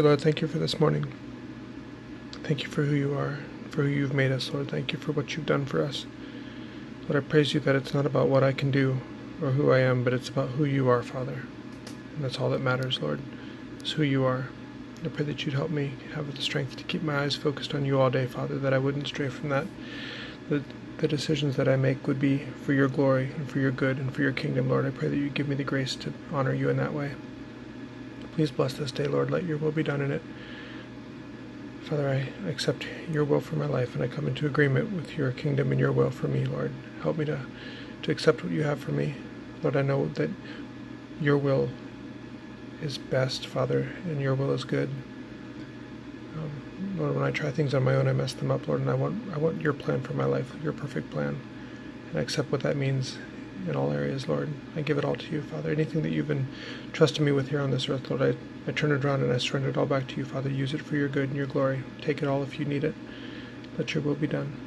Dear Lord, thank you for this morning. Thank you for who you are, for who you've made us, Lord. Thank you for what you've done for us. Lord, I praise you that it's not about what I can do or who I am, but it's about who you are, Father. And that's all that matters, Lord, is who you are. I pray that you'd help me have the strength to keep my eyes focused on you all day, Father, that I wouldn't stray from that. That the decisions that I make would be for your glory and for your good and for your kingdom, Lord. I pray that you give me the grace to honor you in that way. Please bless this day, Lord. Let your will be done in it. Father, I accept your will for my life, and I come into agreement with your kingdom and your will for me, Lord. Help me to accept what you have for me. Lord, I know that your will is best, Father, and your will is good. Lord, when I try things on my own, I mess them up, Lord, and I want your plan for my life, your perfect plan. And I accept what that means in all areas, Lord. I give it all to you, Father. Anything that you've been trusting me with here on this earth, Lord, I turn it around and I surrender it all back to you, Father. Use it for your good and your glory. Take it all if you need it. Let your will be done.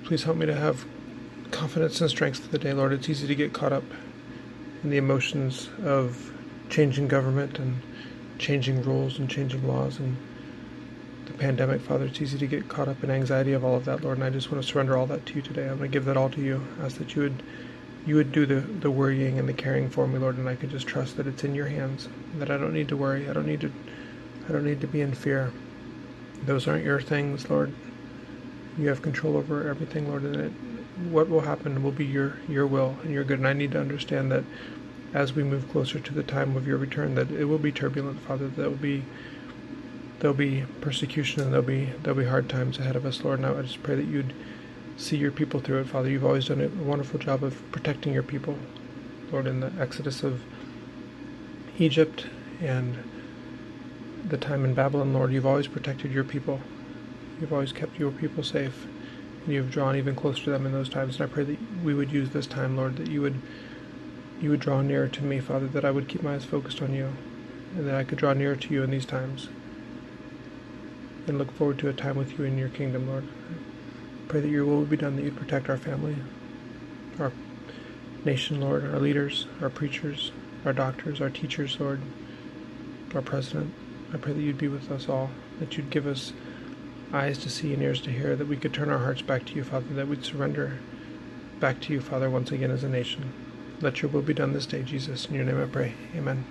Please help me to have confidence and strength for the day, Lord. It's easy to get caught up in the emotions of changing government and changing rules and changing laws and the pandemic, Father. It's easy to get caught up in anxiety of all of that, Lord, and I just want to surrender all that to you today. I'm going to give that all to you. Ask that you would do the worrying and the caring for me, Lord, and I can just trust that it's in your hands, that I don't need to worry. I don't need to be in fear. Those aren't your things, Lord. You have control over everything, Lord, and what will happen will be your will and your good. And I need to understand that as we move closer to the time of your return, that it will be turbulent, Father. There'll be persecution, and there'll be hard times ahead of us, Lord. And I just pray that you'd see your people through it, Father. You've always done a wonderful job of protecting your people, Lord, in the exodus of Egypt and the time in Babylon, Lord. You've always protected your people. You've always kept your people safe, and you've drawn even closer to them in those times. And I pray that we would use this time, Lord, that you would draw nearer to me, Father, that I would keep my eyes focused on you, and that I could draw nearer to you in these times and look forward to a time with you in your kingdom, Lord. I pray that your will would be done, that you'd protect our family, our nation, Lord, our leaders, our preachers, our doctors, our teachers, Lord, our president. I pray that you'd be with us all, that you'd give us eyes to see and ears to hear, that we could turn our hearts back to you, Father, that we'd surrender back to you, Father, once again as a nation. Let your will be done this day, Jesus. In your name I pray. Amen.